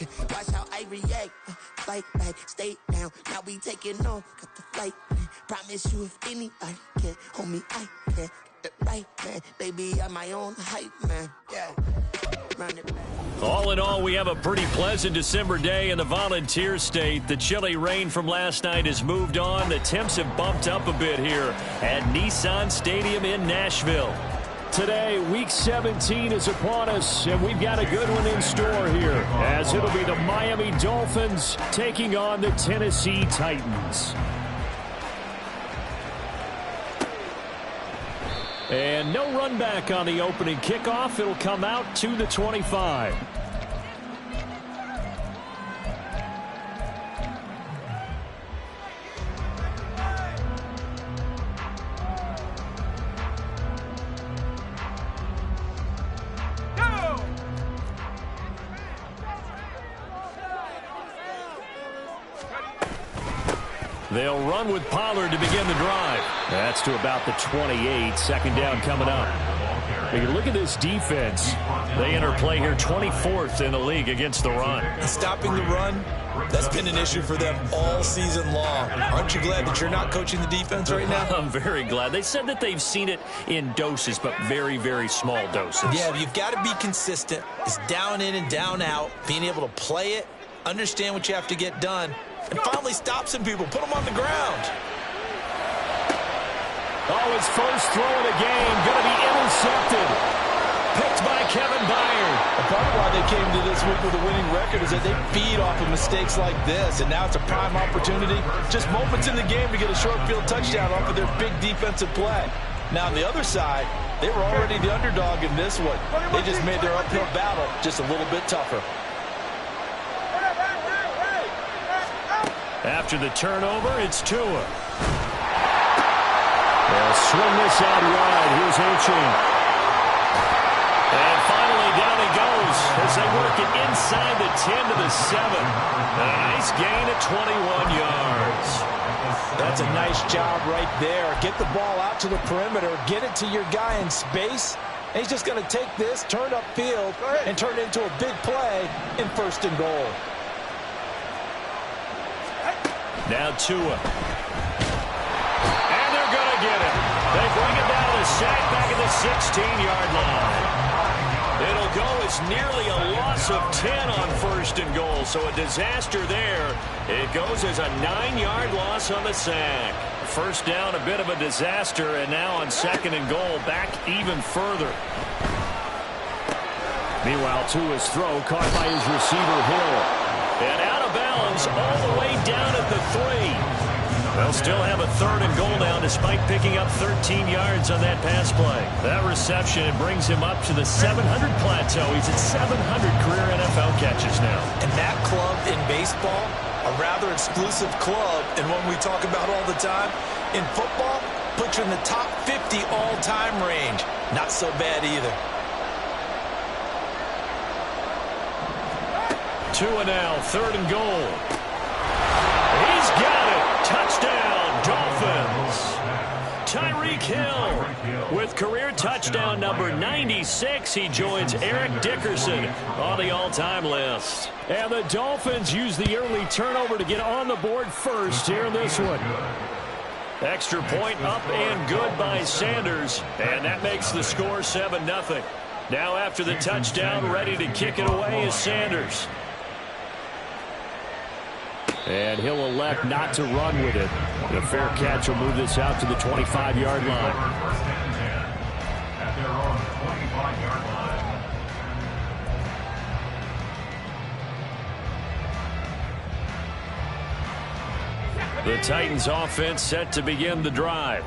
Watch how I react. Fight back, stay down. Now we taking off. Got the flight. Promise you if anybody can hold me, I can. Get the right, man. Baby, I'm my own hype, man. Yeah. Run it back. All in all, we have a pretty pleasant December day in the Volunteer State. The chilly rain from last night has moved on. The temps have bumped up a bit here at Nissan Stadium in Nashville. Today, Week 17 is upon us, and we've got a good one in store here, as it'll be the Miami Dolphins taking on the Tennessee Titans. And no run back on the opening kickoff. It'll come out to the 25. They'll run with Pollard to begin the drive. That's to about the 28. Second down coming up. You look at this defense. They enter play here 24th in the league against the run. Stopping the run, that's been an issue for them all season long. Aren't you glad that you're not coaching the defense right now? I'm very glad. They said that they've seen it in doses, but very, very small doses. Yeah, you've got to be consistent. It's down in and down out, being able to play it, understand what you have to get done, and finally stop some people, put them on the ground. Oh, his first throw of the game, going to be intercepted. Picked by Kevin Byard. A part of why they came to this week with a winning record is that they feed off of mistakes like this, and now it's a prime opportunity. Just moments in the game to get a short field touchdown off of their big defensive play. Now, on the other side, they were already the underdog in this one. They just made their uphill battle just a little bit tougher. After the turnover, it's Tua. They'll swing this out wide. Here's Achane. And finally, down he goes as they work it inside the 10 to the 7. A nice gain of 21 yards. That's a nice job right there. Get the ball out to the perimeter. Get it to your guy in space. And he's just going to take this, turn upfield, and turn it into a big play in 1st and goal. Now Tua. And they're going to get it. They bring it down to sack back at the 16-yard line. It'll go as nearly a loss of 10 on 1st and goal, so a disaster there. It goes as a 9-yard loss on the sack. First down, a bit of a disaster, and now on 2nd and goal, back even further. Meanwhile, Tua's throw caught by his receiver, Hill. And out of bounds all the way down at the 3. They'll still have a 3rd and goal now despite picking up 13 yards on that pass play. That reception, it brings him up to the 700 plateau. He's at 700 career NFL catches now. And that club in baseball, a rather exclusive club, and one we talk about all the time. In football, puts you in the top 50 all-time range. Not so bad either. Tua now, 3rd and goal. He's got it. Touchdown, Dolphins. Tyreek Hill with career touchdown number 96. He joins Eric Dickerson on the all-time list. And the Dolphins use the early turnover to get on the board first here in this one. Extra point up and good by Sanders. And that makes the score 7-0. Now after the touchdown, ready to kick it away is Sanders. And he'll elect not to run with it. The fair catch will move this out to the 25-yard line. The Titans offense set to begin the drive.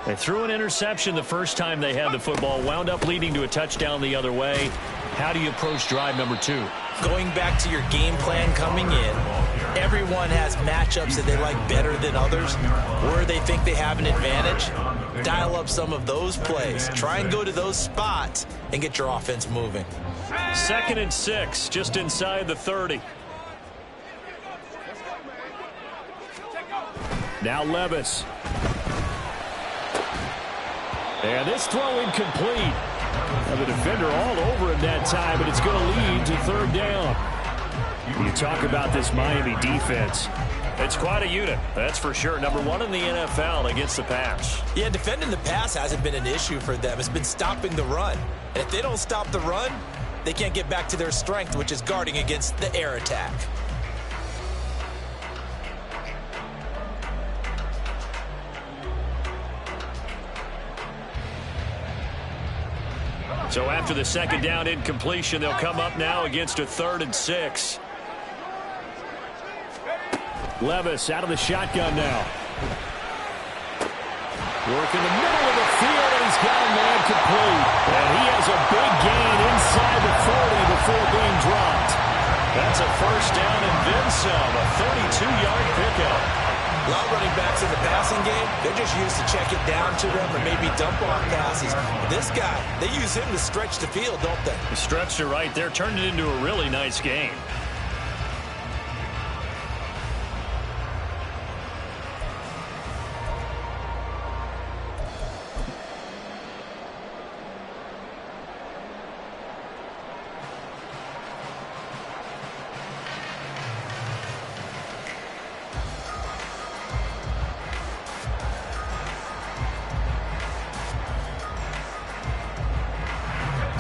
They threw an interception the first time they had the football, wound up leading to a touchdown the other way. How do you approach drive number 2? Going back to your game plan coming in, everyone has matchups that they like better than others, where they think they have an advantage. Dial up some of those plays. Try and go to those spots and get your offense moving. 2nd and 6, just inside the 30. Now Levis. And this throw incomplete. And the defender all over him that time, but it's going to lead to 3rd down. You talk about this Miami defense. It's quite a unit, that's for sure. Number one in the NFL against the pass. Yeah, defending the pass hasn't been an issue for them. It's been stopping the run. And if they don't stop the run, they can't get back to their strength, which is guarding against the air attack. So after the second down incompletion, they'll come up now against a 3rd and 6. Levis out of the shotgun now. Work in the middle of the field, and he's got a man complete. And he has a big gain inside the 40 before being dropped. That's a first down and then some, a 32-yard pickup. A lot of running backs in the passing game, they're just used to check it down to them or maybe dump off passes. This guy, they use him to stretch the field, don't they? The stretcher right there turned it into a really nice game.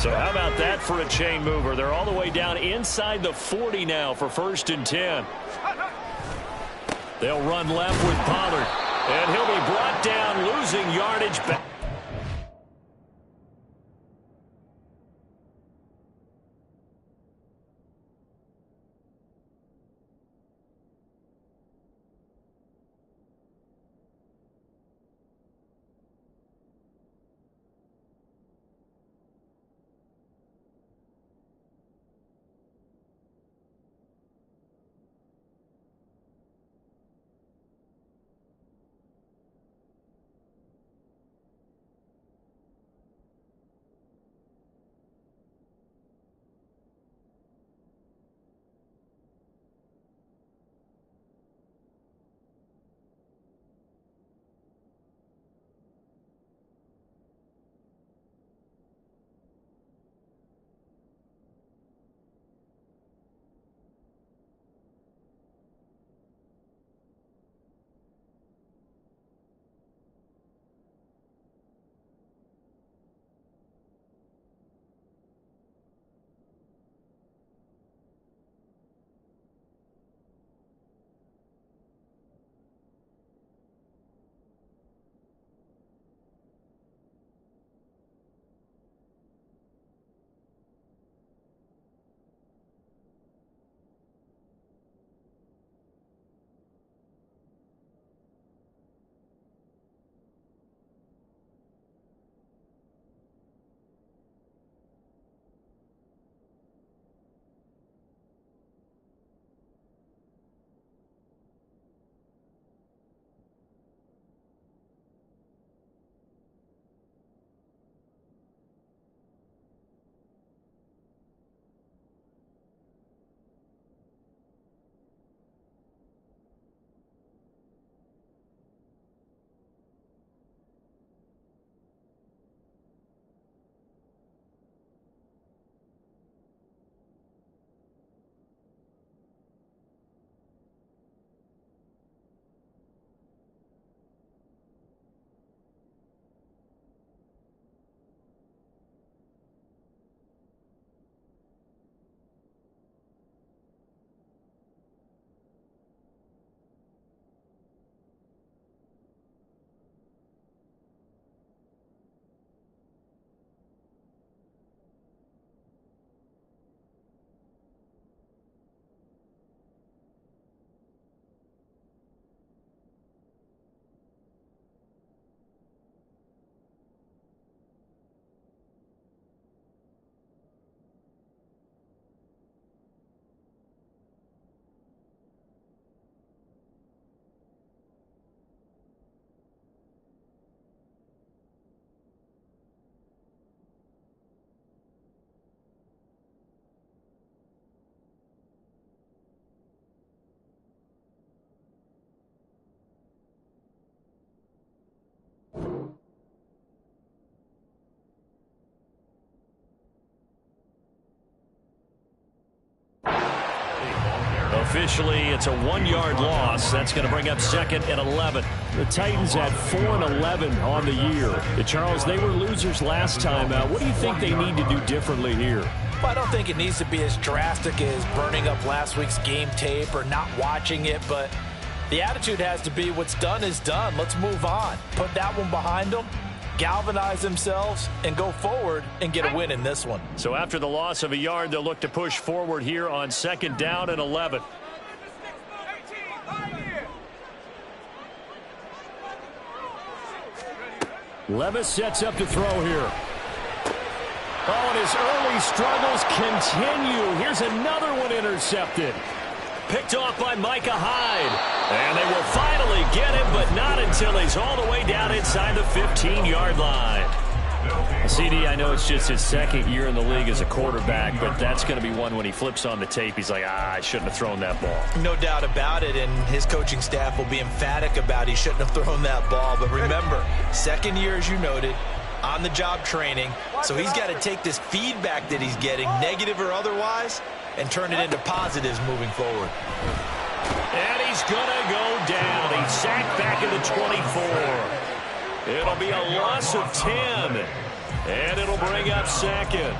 So how about that for a chain mover? They're all the way down inside the 40 now for 1st and 10. They'll run left with Pollard. And he'll be brought down, losing yardage back. Officially, it's a 1-yard loss. That's going to bring up 2nd and 11. The Titans at 4-11 on the year. Charles, they were losers last time out. What do you think they need to do differently here? Well, I don't think it needs to be as drastic as burning up last week's game tape or not watching it, but the attitude has to be what's done is done. Let's move on. Put that one behind them, galvanize themselves, and go forward and get a win in this one. So after the loss of a yard, they'll look to push forward here on 2nd down and 11. Levis sets up to throw here. Oh, and his early struggles continue. Here's another one intercepted. Picked off by Micah Hyde. And they will finally get him, but not until he's all the way down inside the 15-yard line. CD, I know it's just his 2nd year in the league as a quarterback, but that's going to be one when he flips on the tape. He's like, I shouldn't have thrown that ball. No doubt about it, and his coaching staff will be emphatic about he shouldn't have thrown that ball. But remember, 2nd year, as you noted, on-the-job training, so he's got to take this feedback that he's getting, negative or otherwise, and turn it into positives moving forward. And he's going to go down. He's sacked back at the 24. It'll be a loss of 10. And it'll bring up 2nd.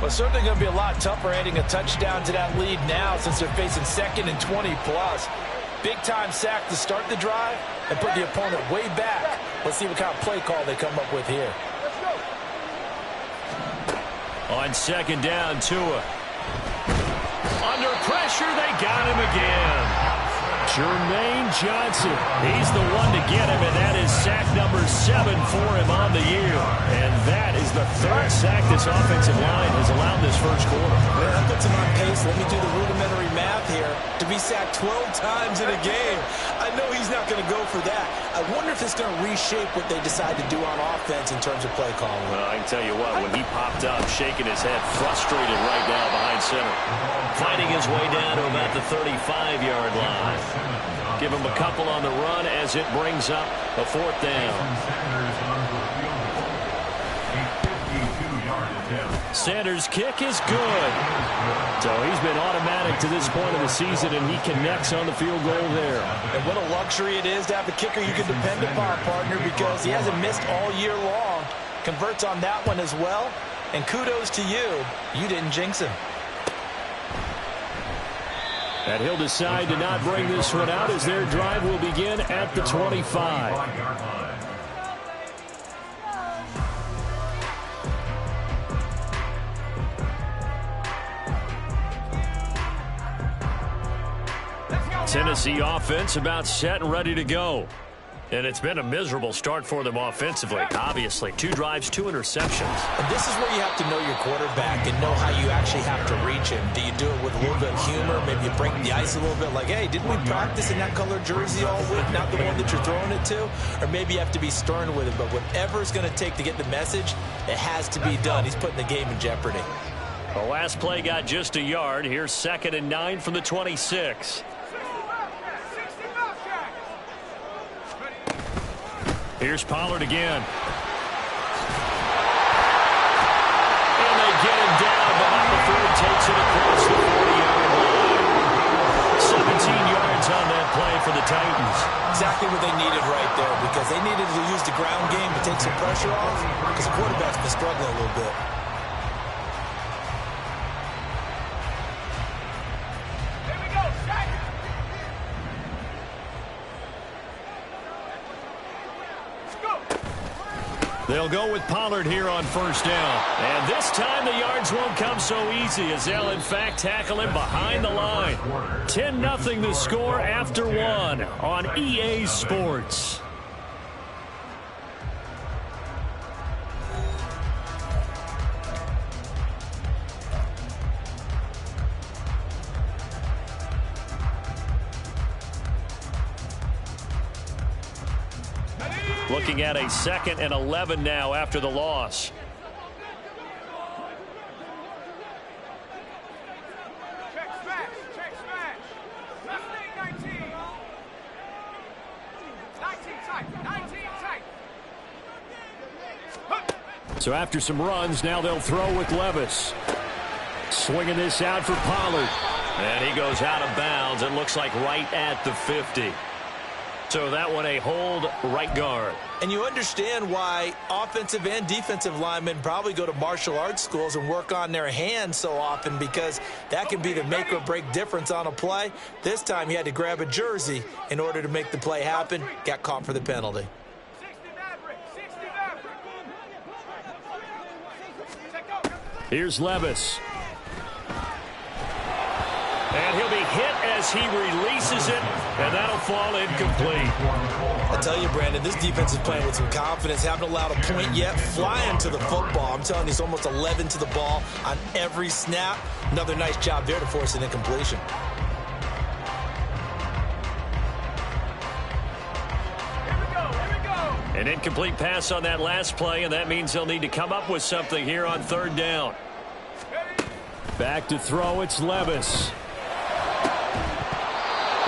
Well, certainly going to be a lot tougher adding a touchdown to that lead now since they're facing 2nd and 20+. Big-time sack to start the drive and put the opponent way back. Let's see what kind of play call they come up with here. On 2nd down, Tua. Under pressure, they got him again. Jermaine Johnson, he's the one to get him, and that is sack number 7 for him on the year. And that is the 3rd sack this offensive line has allowed this first quarter. Well, that puts him on pace. Let me do the rudimentary math here. To be sacked 12 times in a game, I know he's not going to go for that. I wonder if it's going to reshape what they decide to do on offense in terms of play calling. Well, I can tell you what, when he popped up, shaking his head, frustrated right now behind center. Fighting his way down to about the 35-yard line. Give him a couple on the run as it brings up a 4th down. Sanders' kick is good. So he's been automatic to this point of the season, and he connects on the field goal there. And what a luxury it is to have a kicker you can depend upon, partner, because he hasn't missed all year long. Converts on that one as well. And kudos to you. You didn't jinx him. And he'll decide to not bring this one out as their drive will begin at the 25. Tennessee offense about set and ready to go. And it's been a miserable start for them offensively, obviously. 2 drives, 2 interceptions. And this is where you have to know your quarterback and know how you actually have to reach him. Do you do it with a little bit of humor? Maybe you break the ice a little bit like, hey, didn't we practice in that color jersey all week, not the one that you're throwing it to? Or maybe you have to be stern with it. But whatever it's going to take to get the message, it has to be done. He's putting the game in jeopardy. The last play got just a yard. Here's 2nd and 9 from the 26. Here's Pollard again. And they get him down, but Ford takes it across the 40-yard line. 17 yards on that play for the Titans. Exactly what they needed right there, because they needed to use the ground game to take some pressure off, because the quarterback's been struggling a little bit. They'll go with Pollard here on 1st down. And this time the yards won't come so easy as they'll, in fact, tackle him behind the line. 10-0 the score after 1 on EA Sports. Looking at a 2nd and 11 now after the loss. Check smash. 19 tight. So after some runs, now they'll throw with Levis. Swinging this out for Pollard. And he goes out of bounds. It looks like right at the 50. So that one a hold right guard. And you understand why offensive and defensive linemen probably go to martial arts schools and work on their hands so often, because that can be the make or break difference on a play. This time he had to grab a jersey in order to make the play happen. Got caught for the penalty. 60 Maverick. Here's Levis. And he'll be hit as he releases it, and that'll fall incomplete. I tell you, Brandon, this defense is playing with some confidence. Haven't allowed a point yet. Flying to the football. I'm telling you, it's almost 11 to the ball on every snap. Another nice job there to force an incompletion. Here we go. An incomplete pass on that last play, and that means they'll need to come up with something here on third down. Back to throw, it's Levis.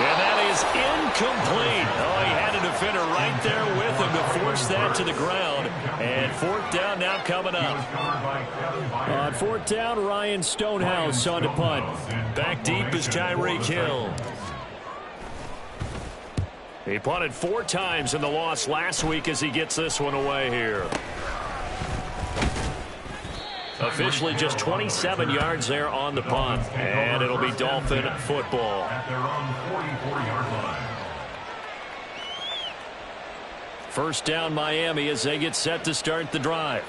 And that is incomplete. Oh, he had a defender right there with him to force that to the ground. And fourth down now coming up. On fourth down, Ryan Stonehouse on to punt. Back deep is Tyreek Hill. He punted 4 times in the loss last week as he gets this one away here. Officially just 27 yards there on the punt. And it'll be Dolphin football. First down Miami as they get set to start the drive.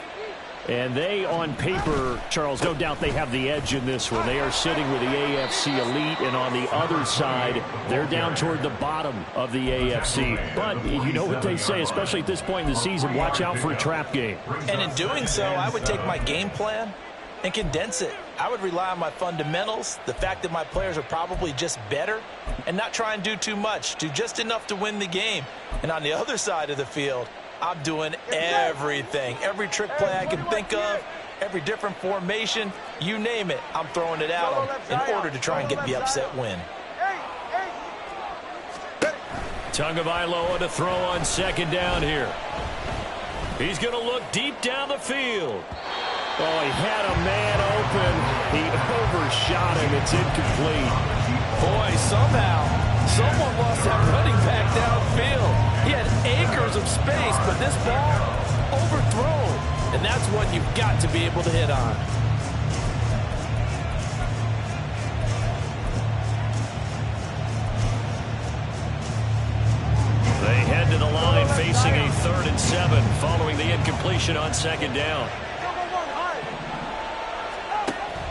And they, on paper, Charles, no doubt they have the edge in this one. They are sitting with the AFC elite, and on the other side, they're down toward the bottom of the AFC. But you know what they say, especially at this point in the season, watch out for a trap game. And in doing so, I would take my game plan and condense it. I would rely on my fundamentals, the fact that my players are probably just better, and not try and do too much. Do just enough to win the game. And on the other side of the field, I'm doing everything. Every trick play I can think of, every different formation, you name it, I'm throwing it out in order to try and get the upset win. Tagovailoa to throw on second down here. He's going to look deep down the field. Oh, he had a man open. He overshot him. It's incomplete. Boy, somehow, someone lost that running back downfield. He had acres of space, but this ball overthrown. And that's what you've got to be able to hit on. They head to the line facing a 3rd and 7 following the incompletion on second down.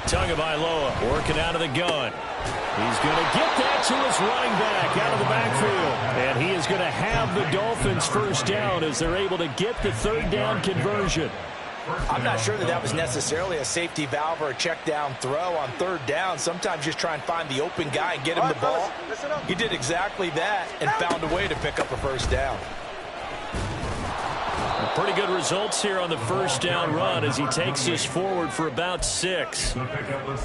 Tagovailoa working out of the gun. He's going to get that to his running back out of the backfield. And he is going to have the Dolphins first down as they're able to get the third down conversion. I'm not sure that was necessarily a safety valve or a check down throw on third down. Sometimes just try and find the open guy and get him the ball. He did exactly that and found a way to pick up a first down. Pretty good results here on the first down run as he takes this forward for about 6.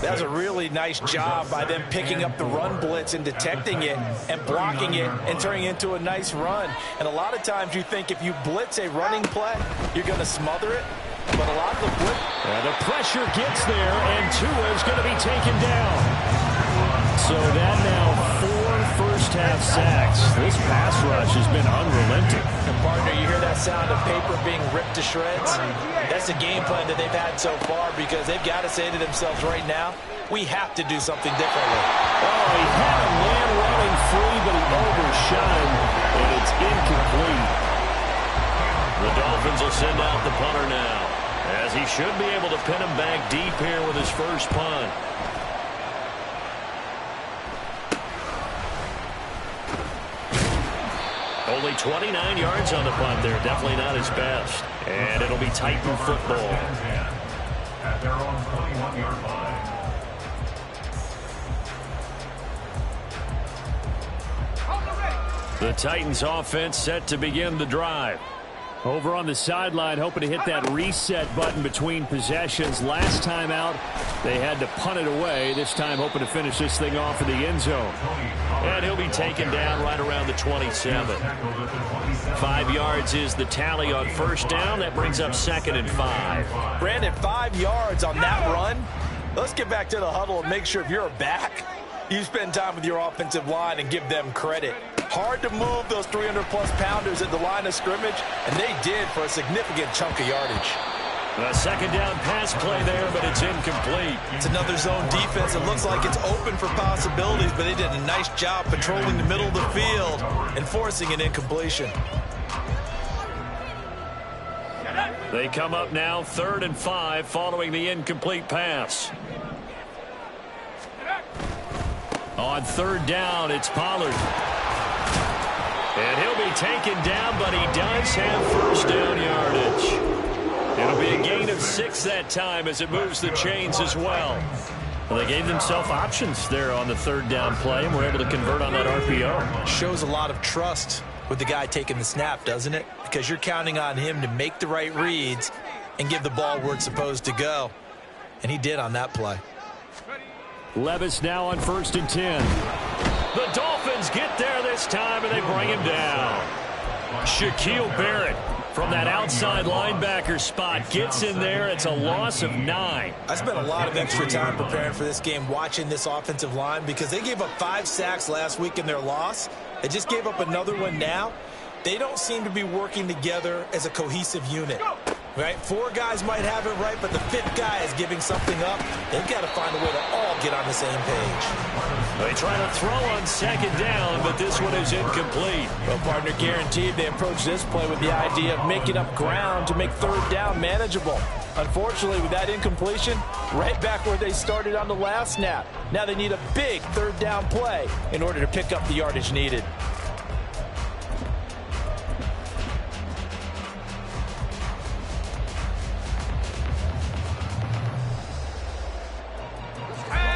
That's a really nice job by them picking up the run blitz and detecting it and blocking it and turning it into a nice run. And a lot of times you think if you blitz a running play, you're going to smother it. But a lot of the blitz... And the pressure gets there, and Tua is going to be taken down. So that now 4 first-half sacks. This pass rush has been unrelenting. And partner, you hear that sound of paper being ripped to shreds? That's the game plan that they've had so far, because they've got to say to themselves right now, we have to do something differently. Oh, he had a man running free, but he overshot him, and it's incomplete. The Dolphins will send out the punter now, as he should be able to pin him back deep here with his first punt. Only 29 yards on the punt there. Definitely not his best. And it'll be Titan football. At their own 21-yard line. The Titans offense set to begin the drive. Over on the sideline, hoping to hit that reset button between possessions. Last time out, they had to punt it away. This time, hoping to finish this thing off in the end zone. And he'll be taken down right around the 27. 5 yards is the tally on first down. That brings up 2nd and 5. Brandon, 5 yards on that run. Let's get back to the huddle and make sure if you're a back, You spend time with your offensive line and give them credit. Hard to move those 300-plus pounders at the line of scrimmage, and they did for a significant chunk of yardage. A second down pass play there, but it's incomplete. It's another zone defense. It looks like it's open for possibilities, but they did a nice job patrolling the middle of the field and forcing an incompletion. They come up now 3rd and 5 following the incomplete pass. On 3rd down, it's Pollard. And he'll be taken down, but he does have first down yardage. It'll be a gain of 6 that time as it moves the chains as well. Well, they gave themselves options there on the 3rd down play, and were able to convert on that RPO. Shows a lot of trust with the guy taking the snap, doesn't it? Because you're counting on him to make the right reads and give the ball where it's supposed to go. And he did on that play. Levis now on 1st and 10. The Dolphins get there this time, and they bring him down. Shaquille Barrett from that outside linebacker spot gets in there. It's a loss of 9. I spent a lot of extra time preparing for this game watching this offensive line because they gave up 5 sacks last week in their loss. They just gave up another one now. They don't seem to be working together as a cohesive unit. Right? 4 guys might have it right, but the 5th guy is giving something up. They've got to find a way to all get on the same page. They try to throw on 2nd down, but this one is incomplete. Well, partner, guaranteed they approach this play with the idea of making up ground to make 3rd down manageable. Unfortunately, with that incompletion, right back where they started on the last snap. Now they need a big 3rd down play in order to pick up the yardage needed.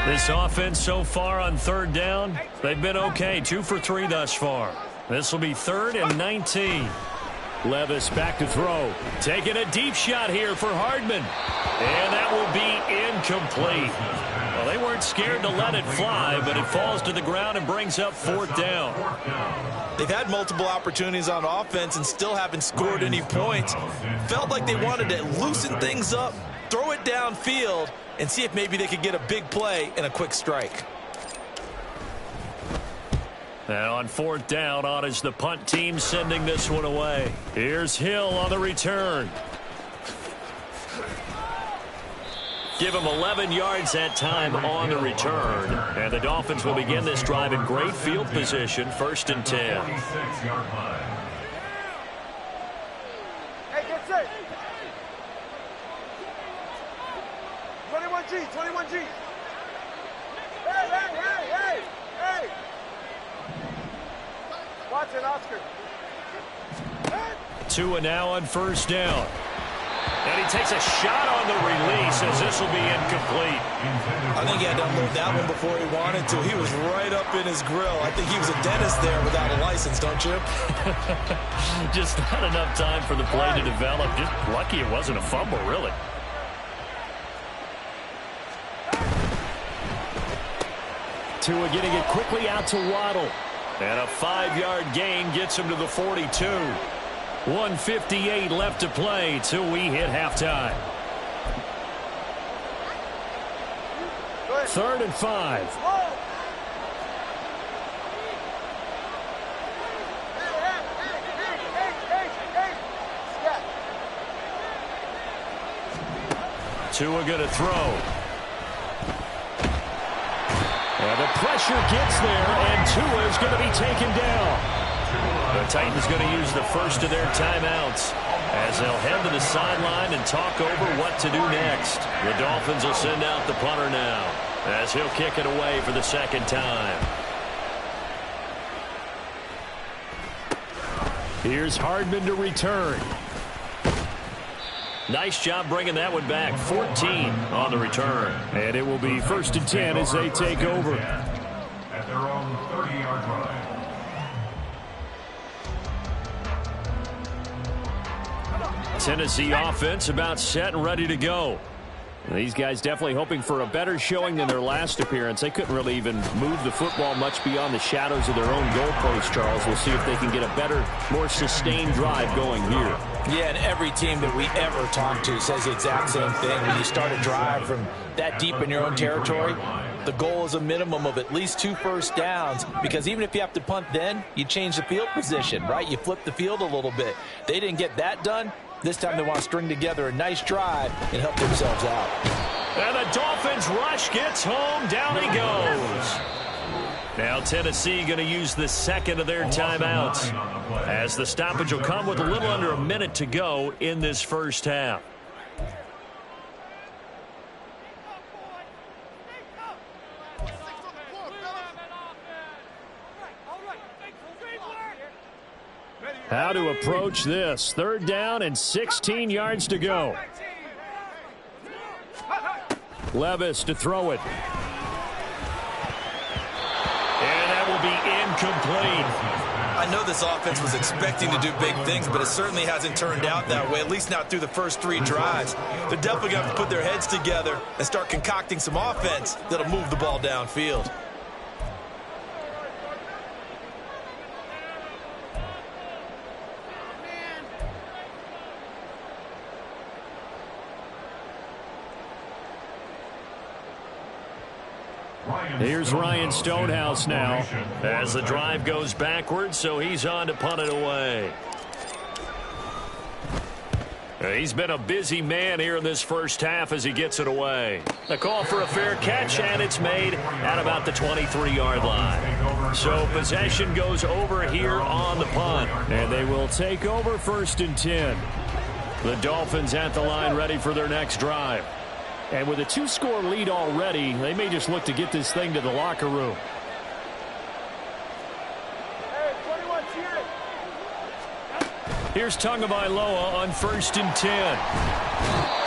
This offense so far on 3rd down, they've been okay. 2 for 3 thus far. This will be 3rd and 19. Levis back to throw. Taking a deep shot here for Hardman. And that will be incomplete. Well, they weren't scared to let it fly, but it falls to the ground and brings up 4th down. They've had multiple opportunities on offense and still haven't scored any points. Felt like they wanted to loosen things up, throw it downfield, and see if maybe they could get a big play and a quick strike. And on 4th down, on is the punt team sending this one away. Here's Hill on the return. Give him 11 yards that time on the return. And the Dolphins will begin this drive in great field position, 1st and 10. Hey, get set. 21G, 21G. Hey. Watch it, Oscar. Tua now on 1st down. And he takes a shot on the release as this will be incomplete. I think he had to unload that one before he wanted to. He was right up in his grill. I think he was a dentist there without a license, don't you? Just not enough time for the play to develop. Just lucky it wasn't a fumble, really. Tua getting it quickly out to Waddle. And a 5-yard gain gets him to the 42. 1:58 left to play till we hit halftime. 3rd and 5. Tua going to throw. And the pressure gets there, and Tua is going to be taken down. The Titans going to use the first of their timeouts as they'll head to the sideline and talk over what to do next. The Dolphins will send out the punter now as he'll kick it away for the 2nd time. Here's Hardman to return. Nice job bringing that one back. 14 on the return. And it will be 1st and 10 as they take over. At their own 30-yard line. Tennessee offense about set and ready to go. These guys definitely hoping for a better showing than their last appearance. They couldn't really even move the football much beyond the shadows of their own goalpost, Charles. We'll see if they can get a better, more sustained drive going here. Yeah, and every team that we ever talk to says the exact same thing. When you start a drive from that deep in your own territory, The goal is a minimum of at least 2 first downs, because even if you have to punt then, you change the field position, right? You flip the field a little bit. They didn't get that done. This time they want to string together a nice drive and help themselves out. And the Dolphins rush gets home. Down he goes. Now Tennessee going to use the second of their timeouts, as the stoppage will come with a little under a minute to go in this first half. How to approach this. 3rd down and 16 yards to go. Levis to throw it. And that will be incomplete. I know this offense was expecting to do big things, but it certainly hasn't turned out that way, at least not through the first 3 drives. They're definitely going to have to put their heads together and start concocting some offense that'll move the ball downfield. Here's Ryan Stonehouse now, as the drive goes backwards, so he's on to punt it away. He's been a busy man here in this first half as he gets it away. A call for a fair catch, and it's made at about the 23-yard line. So possession goes over here on the punt. And they will take over 1st and 10. The Dolphins at the line ready for their next drive. And with a 2-score lead already, they may just look to get this thing to the locker room. Hey, 21, cheer it. Here's Tagovailoa on 1st and 10.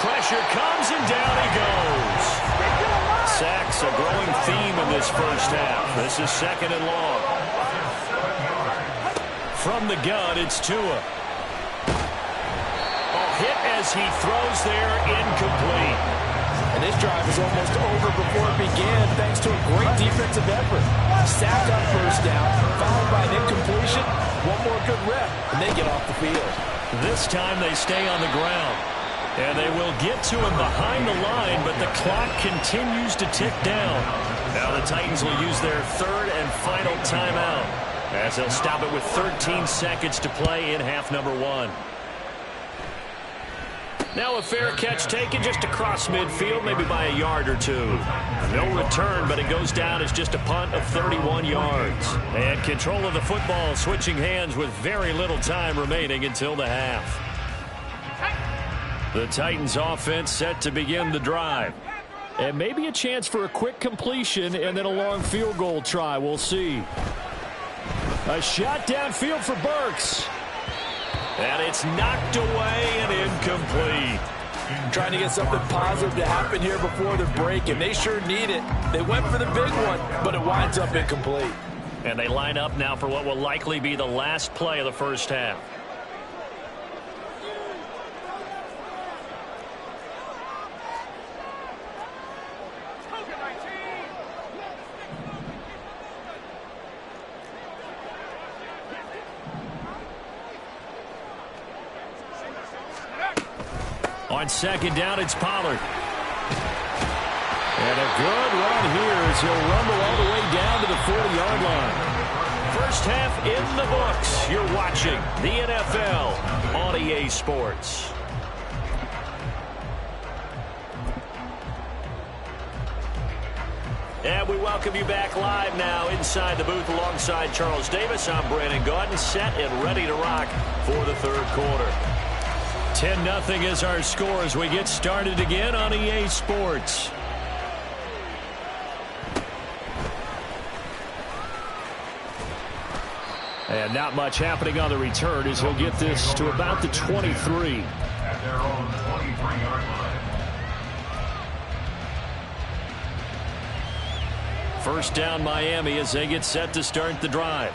Pressure comes, and down he goes. Sacks a growing theme in this first half. This is 2nd and long. From the gun, it's Tua. Hit as he throws there, incomplete. And this drive is almost over before it began, thanks to a great defensive effort. Sacked on 1st down, followed by an incompletion. One more good rep, and they get off the field. This time they stay on the ground. And they will get to him behind the line, but the clock continues to tick down. Now the Titans will use their 3rd and final timeout, as they'll stop it with 13 seconds to play in half number 1. Now a fair catch taken just across midfield, maybe by a yard or 2. No return, but it goes down as just a punt of 31 yards. And control of the football switching hands with very little time remaining until the half. The Titans offense set to begin the drive. And maybe a chance for a quick completion and then a long field goal try. We'll see. A shot downfield for Burks. And it's knocked away and incomplete. Trying to get something positive to happen here before the break, and they sure need it. They went for the big one, but it winds up incomplete. And they line up now for what will likely be the last play of the first half. On 2nd down, it's Pollard. And a good run here as he'll rumble all the way down to the 40-yard line. First half in the books. You're watching the NFL on EA Sports. And we welcome you back live now inside the booth alongside Charles Davis. I'm Brandon Gaudin, set and ready to rock for the 3rd quarter. 10-0 is our score as we get started again on EA Sports. And not much happening on the return as he'll get this to about the 23. At their own 23-yard line. First down Miami as they get set to start the drive.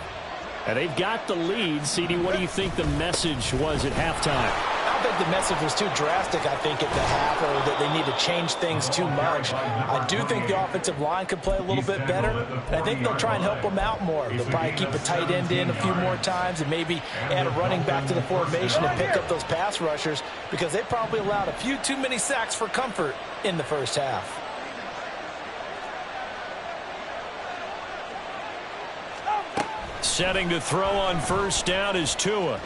And they've got the lead. CD, what do you think the message was at halftime? I don't think the message was too drastic, I think, at the half, or that they need to change things too much. I do think the offensive line could play a little bit better, and I think they'll try and help them out more. They'll probably keep a tight end in a few more times and maybe add a running back to the formation and pick up those pass rushers, because they probably allowed a few too many sacks for comfort in the first half. Setting to throw on first down is Tua.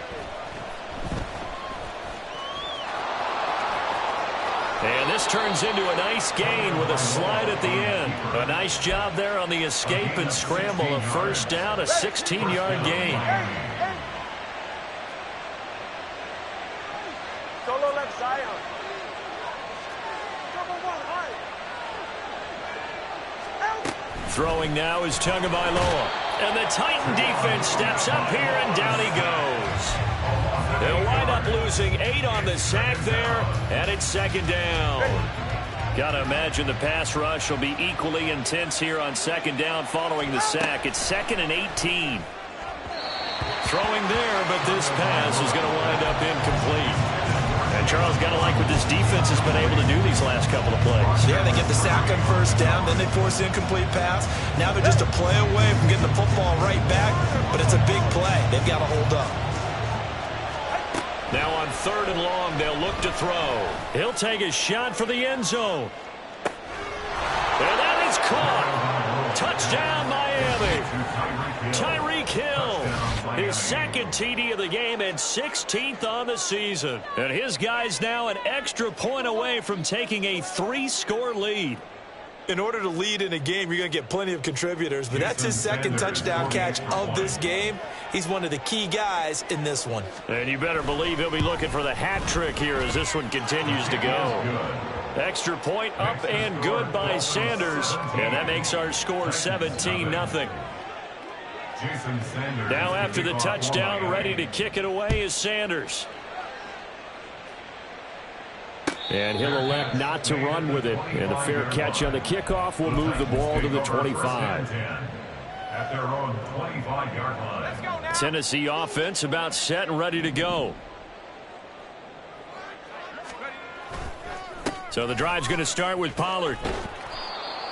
And this turns into a nice gain with a slide at the end. A nice job there on the escape and scramble. A first down, a 16-yard gain. Solo left side. Throwing now is Tagovailoa. And the Titan defense steps up here, and down he goes. They'll wind up losing 8 on the sack there, and it's second down. Got to imagine the pass rush will be equally intense here on second down following the sack. It's 2nd and 18. Throwing there, but this pass is going to wind up incomplete. And Charles, got to like what this defense has been able to do these last couple of plays. Yeah, they get the sack on first down, then they force the incomplete pass. Now they're just a play away from getting the football right back, but it's a big play. They've got to hold up. Now on 3rd and long, they'll look to throw. He'll take a shot for the end zone. And that is caught. Touchdown, Miami. Tyreek Hill, his 2nd TD of the game and 16th on the season. And his guys now an extra point away from taking a 3-score lead. In order to lead in a game, you're going to get plenty of contributors, but that's his 2nd touchdown catch of this game. He's one of the key guys in this one. And you better believe he'll be looking for the hat trick here as this one continues to go. Extra point up and good by Sanders, and that makes our score 17-0. Now after the touchdown, ready to kick it away is Sanders. And he'll elect not to run with it. And a fair catch on the kickoff will move the ball to the 25. At their own 25-yard line. Tennessee offense about set and ready to go. So the drive's going to start with Pollard.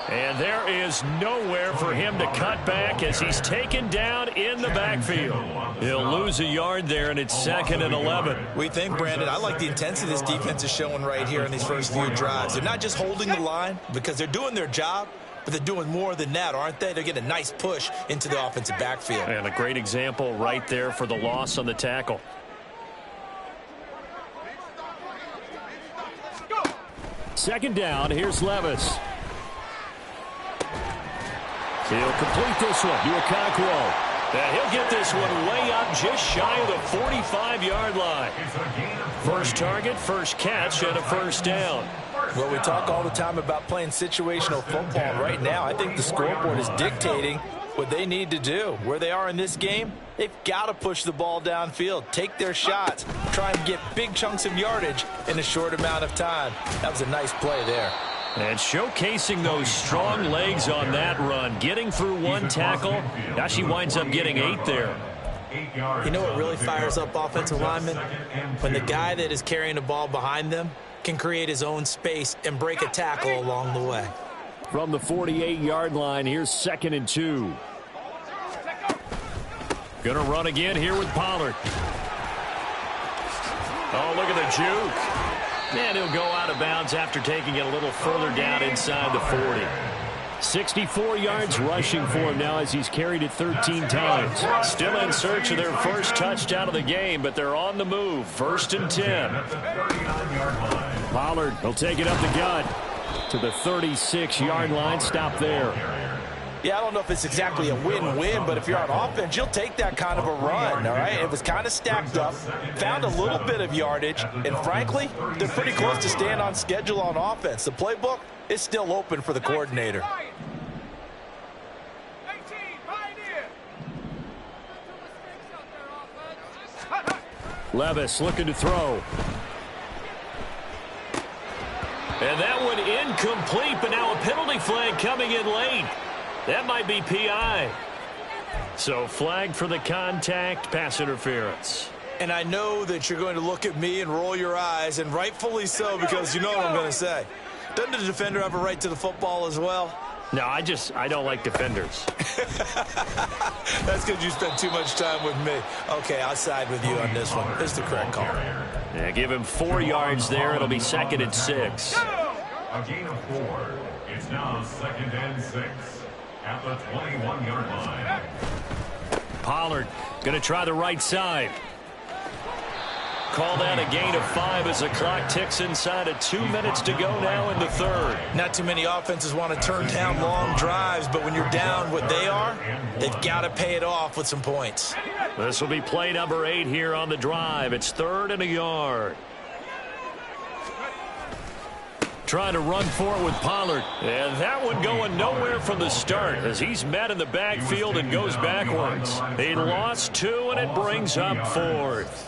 And there is nowhere for him to cut back as he's taken down in the backfield. He'll lose a yard there, and it's 2nd and 11. We think, Brandon, I like the intensity this defense is showing right here in these first few drives. They're not just holding the line because they're doing their job, but they're doing more than that, aren't they? They're getting a nice push into the offensive backfield. And a great example right there for the loss on the tackle. Second down, here's Levis. He'll complete this one to Okonkwo. And he'll get this one way up just shy of the 45-yard line. First target, first catch, and a first down. Well, we talk all the time about playing situational football. Right now, I think the scoreboard is dictating what they need to do. Where they are in this game, they've got to push the ball downfield, take their shots, try and get big chunks of yardage in a short amount of time. That was a nice play there. And showcasing those strong legs on that run, getting through one tackle. Now she winds up getting 8 there. You know what really fires up offensive linemen? When the guy that is carrying the ball behind them can create his own space and break a tackle along the way. From the 48-yard line, here's 2nd and 2. Gonna run again here with Pollard. Oh, look at the juke. And he'll go out of bounds after taking it a little further down inside the 40. 64 yards rushing for him now as he's carried it 13 times. Still in search of their first touchdown of the game, but they're on the move. 1st and 10. Pollard will take it up the gut to the 36-yard line. Stop there. Yeah, I don't know if it's exactly a win-win, but if you're on offense, you'll take that kind of a run, all right? It was kind of stacked up, found a little bit of yardage, and frankly, they're pretty close to staying on schedule on offense. The playbook is still open for the coordinator. Levis looking to throw. And that one incomplete, but now a penalty flag coming in late. That might be PI. So flag for the contact, pass interference. And I know that you're going to look at me and roll your eyes, and rightfully so, because you know what I'm going to say. Doesn't the defender have a right to the football as well? No, I don't like defenders. That's because you spent too much time with me. Okay, I'll side with you on this one. It's the correct call. Yeah, give him 4 yards there. It'll be 2nd and 6. A gain of 4. It's now 2nd and 6 at the 21-yard line. Pollard. Going to try the right side. Call that a gain of 5 as the clock ticks inside of 2 minutes to go now in the third. Not too many offenses want to turn down long drives, but when you're down what they are, they've got to pay it off with some points. This will be play number 8 here on the drive. It's 3rd and a yard. Trying to run for it with Pollard. And that one going nowhere from the start as he's met in the backfield and goes backwards. He lost 2, and it brings up 4th.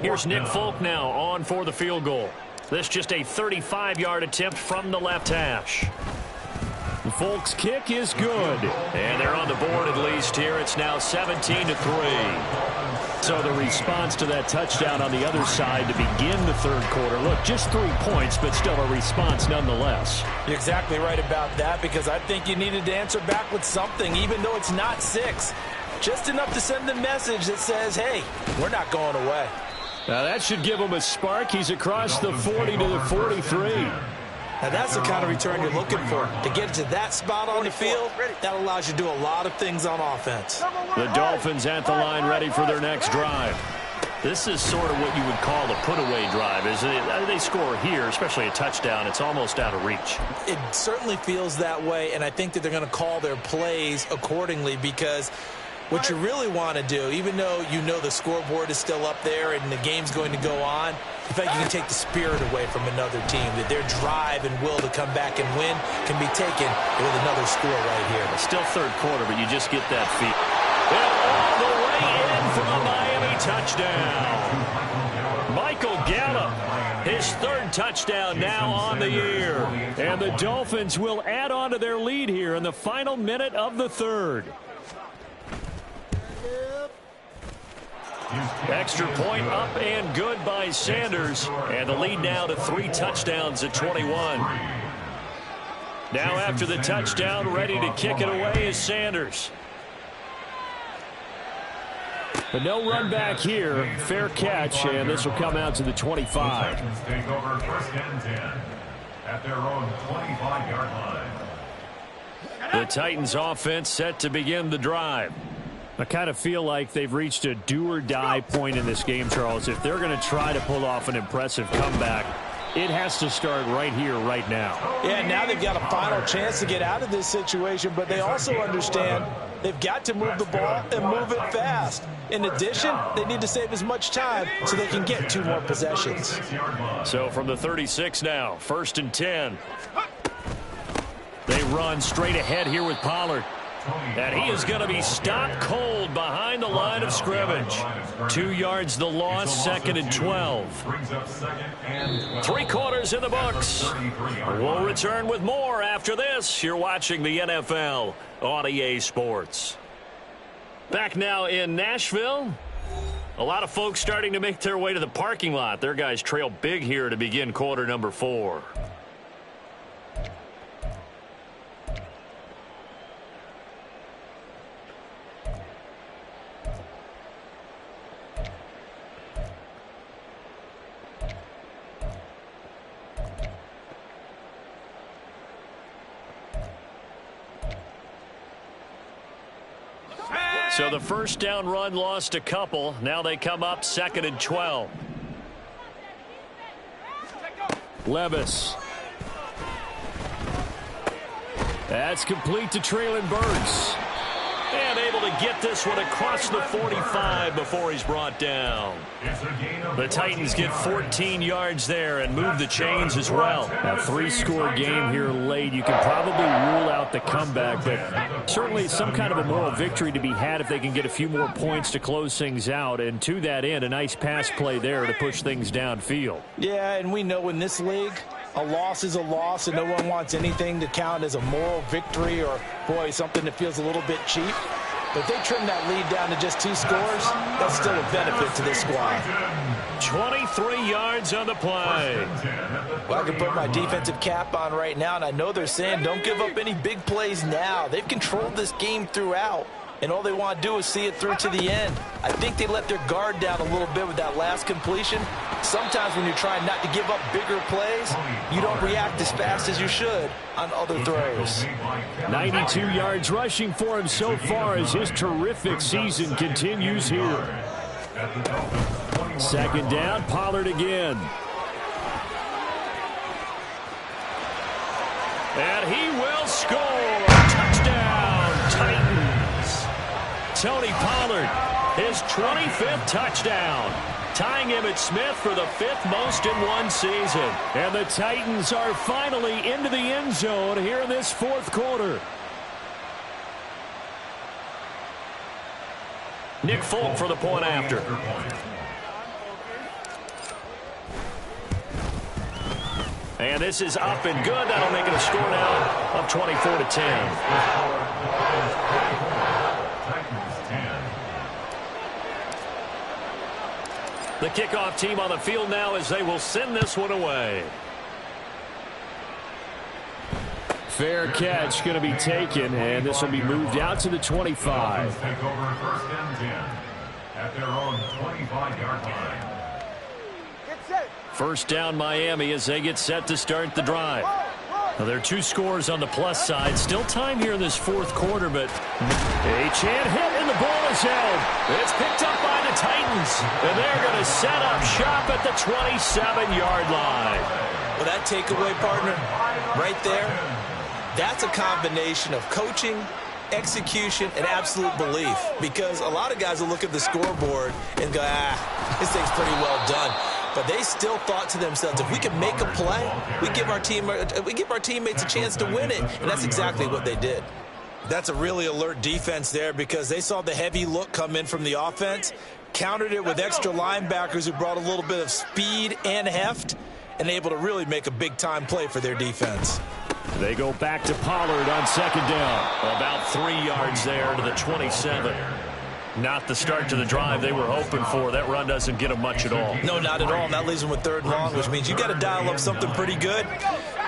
Here's Nick Folk now on for the field goal. This just a 35-yard attempt from the left hash. Folk's kick is good. And they're on the board at least here. It's now 17-3. So the response to that touchdown on the other side to begin the third quarter. Look, just 3 points, but still a response nonetheless. You're exactly right about that because I think you needed to answer back with something, even though it's not 6. Just enough to send the message that says, hey, we're not going away. Now that should give him a spark. He's across the 40 to the 43. Now that's the kind of return you're looking for. To get to that spot on the field, that allows you to do a lot of things on offense. The Dolphins at the line ready for their next drive. This is sort of what you would call a put-away drive, isn't it? They score here, especially a touchdown. It's almost out of reach. It certainly feels that way, and I think that they're going to call their plays accordingly because what you really want to do, even though you know the scoreboard is still up there and the game's going to go on, in fact, you can take the spirit away from another team, that their drive and will to come back and win can be taken with another score right here. Still third quarter, but you just get that feed. And all the way in for a Miami touchdown. Michael Gallup, his 3rd touchdown now on the year. And the Dolphins will add on to their lead here in the final minute of the third. Extra point up and good by Sanders. And the lead now to 3 touchdowns at 21. Now after the touchdown, ready to kick it away is Sanders. But no run back here. Fair catch, and this will come out to the 25. Take over 1st and 10 at their own 25-yard line. The Titans offense set to begin the drive. I kind of feel like they've reached a do-or-die point in this game, Charles. If they're going to try to pull off an impressive comeback, it has to start right here, right now. Yeah, now they've got a final chance to get out of this situation, but they also understand they've got to move the ball and move it fast. In addition, they need to save as much time so they can get 2 more possessions. So from the 36 now, 1st and 10. They run straight ahead here with Pollard. And he is going to be stopped cold behind the line of scrimmage. 2 yards the loss, 2nd and 12. 3 quarters in the books. We'll return with more after this. You're watching the NFL on EA Sports. Back now in Nashville. A lot of folks starting to make their way to the parking lot. Their guys trail big here to begin quarter number 4. So the first down run lost a couple. Now they come up 2nd and 12. Levis. That's complete to Treylon Burks. And able to get this one across the 45 before he's brought down. The Titans get 14 yards there and move the chains as well. A 3-score game here late. You can probably rule out the comeback, but certainly some kind of a moral victory to be had if they can get a few more points to close things out. And to that end, a nice pass play there to push things downfield. Yeah, and we know in this league, a loss is a loss, and no one wants anything to count as a moral victory or, boy, something that feels a little bit cheap. But if they trim that lead down to just 2 scores, that's still a benefit to this squad. 23 yards on the play. Well, I can put my defensive cap on right now, and I know they're saying don't give up any big plays now. They've controlled this game throughout. and all they want to do is see it through to the end. I think they let their guard down a little bit with that last completion. Sometimes when you're trying not to give up bigger plays, you don't react as fast as you should on other throws. 92 yards rushing for him so far as his terrific season continues here. Second down, Pollard again. And he will score. Touchdown, Titans. Tony Pollard, his 25th touchdown, tying Emmitt Smith for the 5th most in one season. And the Titans are finally into the end zone here in this 4th quarter. Nick Folk for the point after. And this is up and good. That'll make it a score now of 24-10. The kickoff team on the field now as they will send this one away. Fair catch going to be taken, and this will be moved out to the 25. Take over 1st and 10 at their own 25-yard line. First down Miami as they get set to start the drive. Now, there are 2 scores on the plus side. Still time here in this 4th quarter, but a chance hit and the ball is held. It's picked up by the Titans, and they're going to set up shop at the 27-yard line. Well, that takeaway, partner, right there, that's a combination of coaching, execution, and absolute belief. Because a lot of guys will look at the scoreboard and go, this thing's pretty well done. But they still thought to themselves, if we can make a play, we give our teammates a chance to win it. And that's exactly what they did. That's a really alert defense there because they saw the heavy look come in from the offense, countered it with extra linebackers who brought a little bit of speed and heft, and able to really make a big-time play for their defense. They go back to Pollard on second down. About 3 yards there to the 27. Not the start to the drive they were hoping for. That run doesn't get them much at all. No, not at all. And that leaves them with 3rd and long, which means you got to dial up something pretty good.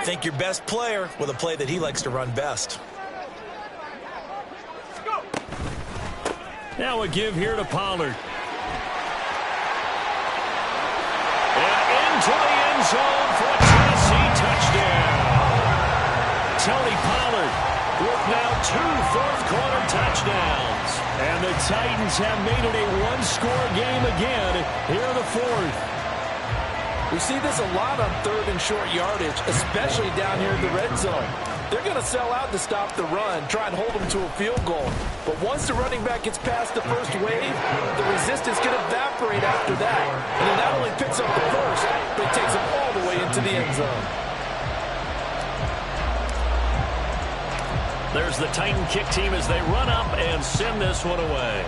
Think your best player with a play that he likes to run best. Now a give here to Pollard. And into the end zone for a Tennessee touchdown. Tony Pollard with now 2 fourth-quarter touchdowns. And the Titans have made it a 1-score game again here in the 4th. We see this a lot on 3rd and short yardage, especially down here in the red zone. They're going to sell out to stop the run, try and hold them to a field goal. But once the running back gets past the first wave, the resistance can evaporate after that. And it not only picks up the first, but it takes them all the way into the end zone. There's the Titan kick team as they run up and send this one away.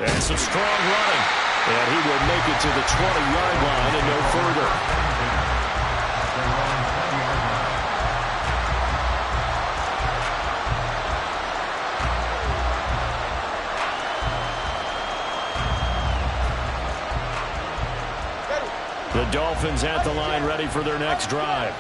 And some strong running. And he will make it to the 20-yard line and no further. The Dolphins at the line ready for their next drive.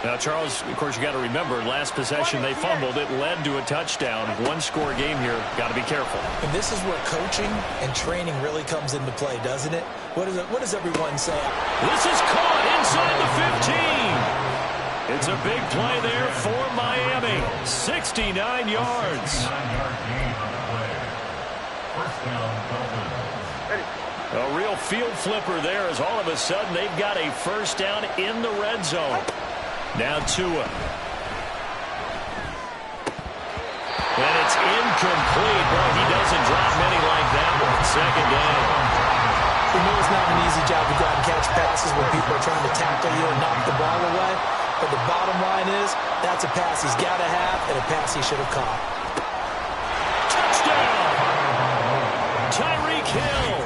Now, Charles, of course, you got to remember, last possession they fumbled. It led to a touchdown. 1-score game here. Got to be careful. And this is where coaching and training really comes into play, doesn't it? What does everyone say? This is caught inside the 15. It's a big play there for Miami. 69 yards. 9-yard gain on the play. First down, Dolphins. A real field flipper there as all of a sudden they've got a first down in the red zone. Now Tua. And it's incomplete. Boy, he doesn't drop many like that one. Second down. We know it's not an easy job to go out and catch passes when people are trying to tackle you and knock the ball away. But the bottom line is, that's a pass he's got to have and a pass he should have caught. Touchdown! Tyreek Hill,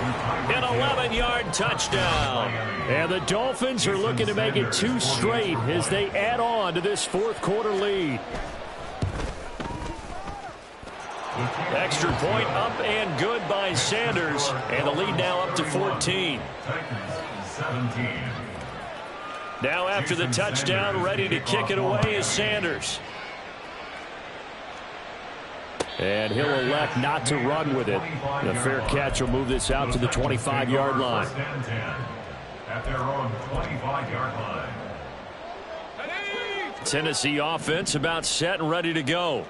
an 11-yard touchdown. And the Dolphins are looking to make it 2 straight as they add on to this 4th-quarter lead. Extra point up and good by Sanders. And the lead now up to 14. Titans 17. Now after the touchdown, ready to kick it away is Sanders. And he'll elect not to run with it. The fair catch will move this out to the 25-yard line. At their own 25-yard line. Tennessee offense about set and ready to go.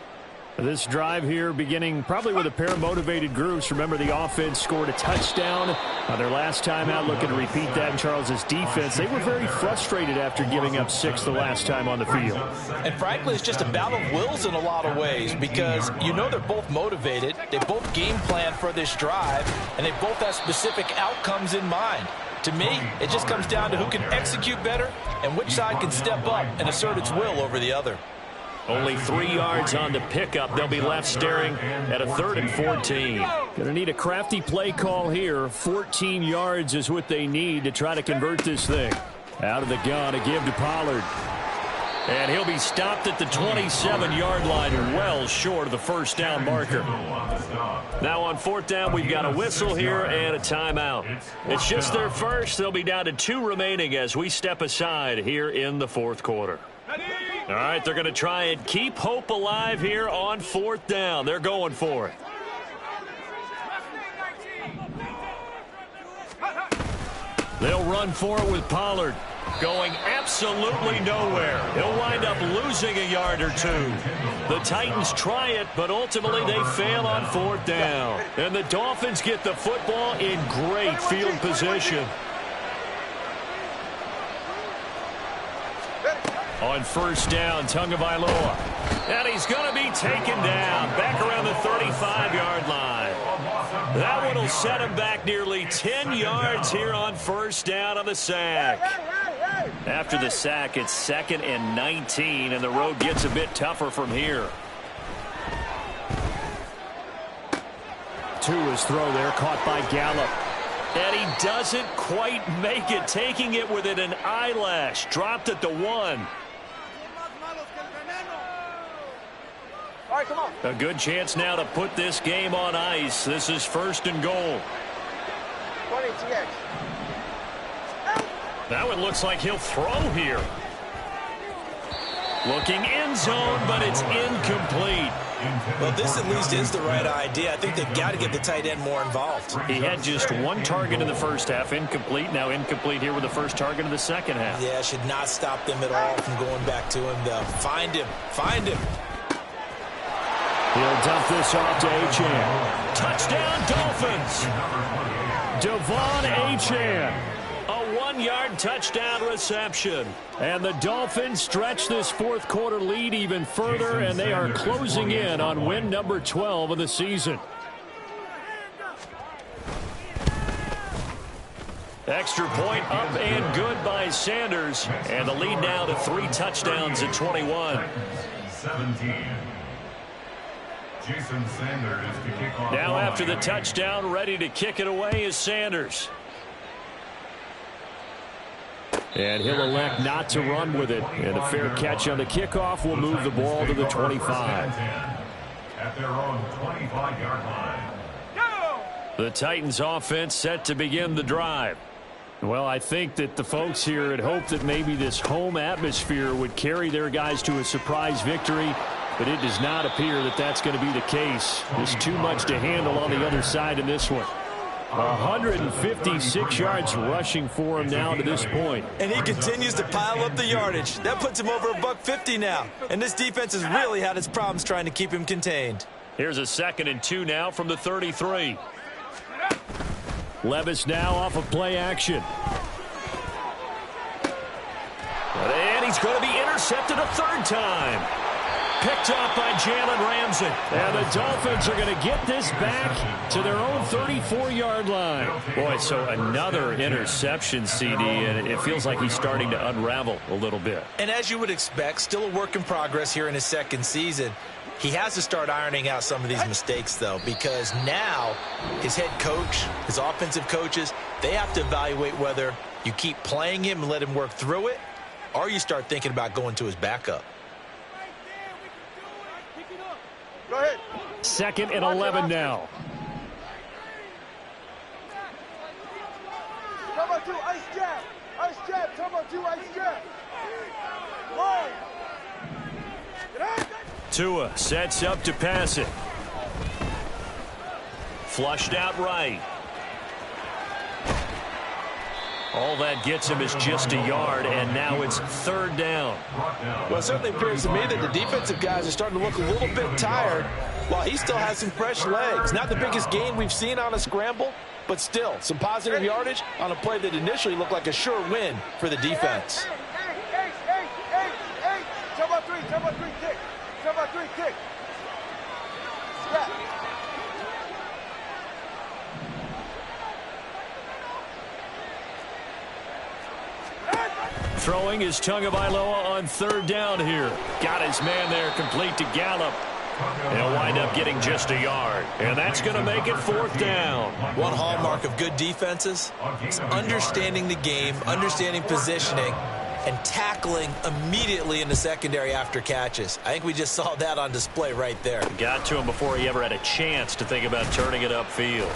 This drive here beginning probably with a pair of motivated groups. Remember, the offense scored a touchdown on their last time out. Looking to repeat that in Charles's defense. They were very frustrated after giving up 6 the last time on the field. And frankly, it's just a battle of wills in a lot of ways because you know they're both motivated. They both game plan for this drive, and they both have specific outcomes in mind. To me, it just comes down to who can execute better and which side can step up and assert its will over the other. Only 3 yards on the pickup. They'll be left staring at a 3rd and 14. Going to need a crafty play call here. 14 yards is what they need to try to convert this thing. Out of the gun, a give to Pollard. And he'll be stopped at the 27-yard line, well short of the first down marker. Now on 4th down, we've got a whistle here and a timeout. It's just their first. They'll be down to 2 remaining as we step aside here in the 4th quarter. All right, they're going to try and keep hope alive here on 4th down. They're going for it. They'll run for it with Pollard. Going absolutely nowhere. He'll wind up losing a yard or 2. The Titans try it, but ultimately they fail on 4th down. And the Dolphins get the football in great field position. On 1st down, Tagovailoa. And he's going to be taken down back around the 35-yard line. That one will set him back nearly 10 yards here on 1st down on the sack. After the sack, it's 2nd and 19, and the road gets a bit tougher from here. Tua's throw there, caught by Gallup. And he doesn't quite make it, taking it within an eyelash. Dropped at the 1. All right, come on. A good chance now to put this game on ice. This is 1st and goal. 20 TX. Now it looks like he'll throw here. Looking end zone, but it's incomplete. Well, this at least is the right idea. I think they've got to get the tight end more involved. He had just 1 target in the first half, incomplete. Now incomplete here with the first target of the second half. Yeah, should not stop them at all from going back to him, though. Find him. Find him. He'll dump this off to Achane. Touchdown, Dolphins. Devon Achane. A 1-yard touchdown reception. And the Dolphins stretch this 4th quarter lead even further, and they are closing in on win number 12 of the season. Extra point up and good by Sanders. And the lead now to 3 touchdowns at 21. 17. Jason Sanders to kick off. Now after the touchdown, ready to kick it away is Sanders. And he'll elect not to run with it. And a fair catch on the kickoff will move the ball to the 25. At their own 25-yard line. The Titans offense set to begin the drive. Well, I think that the folks here had hoped that maybe this home atmosphere would carry their guys to a surprise victory, but it does not appear that that's going to be the case. There's too much to handle on the other side in this one. 156 yards rushing for him now to this point. And he continues to pile up the yardage. That puts him over $150 now. And this defense has really had its problems trying to keep him contained. Here's a 2nd and 2 now from the 33. Levis now off of play action. And he's going to be intercepted a 3rd time. Picked off by Jalen Ramsey. And the Dolphins are going to get this back to their own 34-yard line. Boy, so another interception, CD, and it feels like he's starting to unravel a little bit. And as you would expect, still a work in progress here in his 2nd season. He has to start ironing out some of these mistakes, though, because now his head coach, his offensive coaches, they have to evaluate whether you keep playing him and let him work through it, or you start thinking about going to his backup. Go ahead. 2nd and 11 now. Cover 2, ice jab. Ice jab, come on, 2 ice jab. One. Tua sets up to pass it. Flushed out right. All that gets him is just a yard, and now it's 3rd down. Well, it certainly appears to me that the defensive guys are starting to look a little bit tired while he still has some fresh legs. Not the biggest gain we've seen on a scramble, but still some positive yardage on a play that initially looked like a sure win for the defense. Jump on 3 kick. Jump on 3 kick. Scrap. Throwing is Tagovailoa on 3rd down here. Got his man there, complete to Gallup. He'll wind up getting just a yard. And that's going to make it 4th down. One hallmark of good defenses is understanding the game, understanding positioning, and tackling immediately in the secondary after catches. I think we just saw that on display right there. Got to him before he ever had a chance to think about turning it upfield.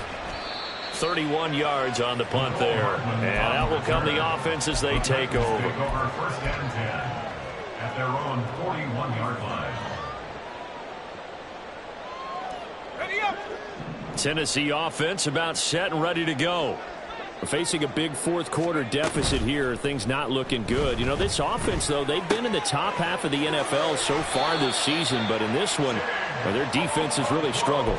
31 yards on the punt there. And out will come the offense as they take over. 1st and 10 at their own 41-yard line. Ready up. Tennessee offense about set and ready to go. Facing a big 4th quarter deficit here, things not looking good. You know, this offense, though, they've been in the top half of the NFL so far this season, but in this one, their defense has really struggled.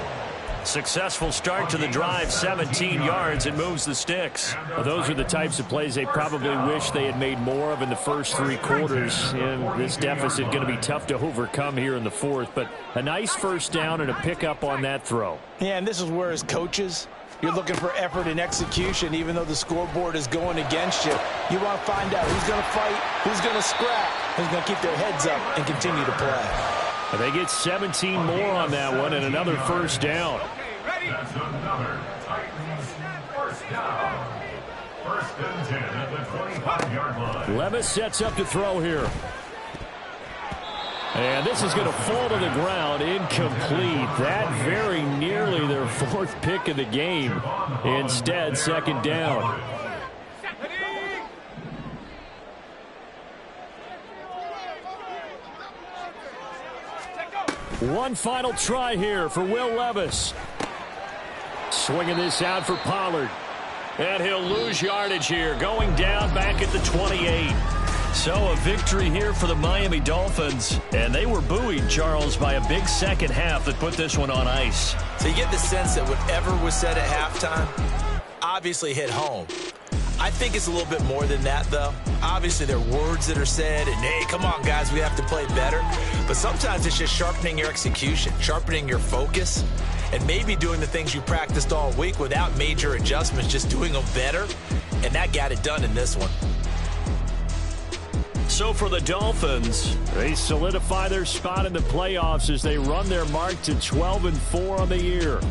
Successful start to the drive, 17 yards, and moves the sticks. Well, those are the types of plays they probably wish they had made more of in the first 3 quarters. And this deficit going to be tough to overcome here in the 4th, but a nice 1st down and a pickup on that throw. Yeah, and this is where as coaches, you're looking for effort and execution, even though the scoreboard is going against you. You want to find out who's going to fight, who's going to scrap, who's going to keep their heads up and continue to play. They get 17 more on that one and another 1st down. That's another Titans 1st down. 1st and 10 at the 25-yard line. Levis sets up to throw here. And this is going to fall to the ground, incomplete. That very nearly their 4th pick of the game. Instead, 2nd down. One final try here for Will Levis. Swinging this out for Pollard. And he'll lose yardage here, going down back at the 28. So a victory here for the Miami Dolphins. And they were buoyed, Charles, by a big second half that put this one on ice. So you get the sense that whatever was said at halftime obviously hit home. I think it's a little bit more than that, though. Obviously, there are words that are said, and, hey, come on, guys, we have to play better. But sometimes it's just sharpening your execution, sharpening your focus, and maybe doing the things you practiced all week without major adjustments, just doing them better. And that got it done in this one. So for the Dolphins, they solidify their spot in the playoffs as they run their mark to 12-4 on the year.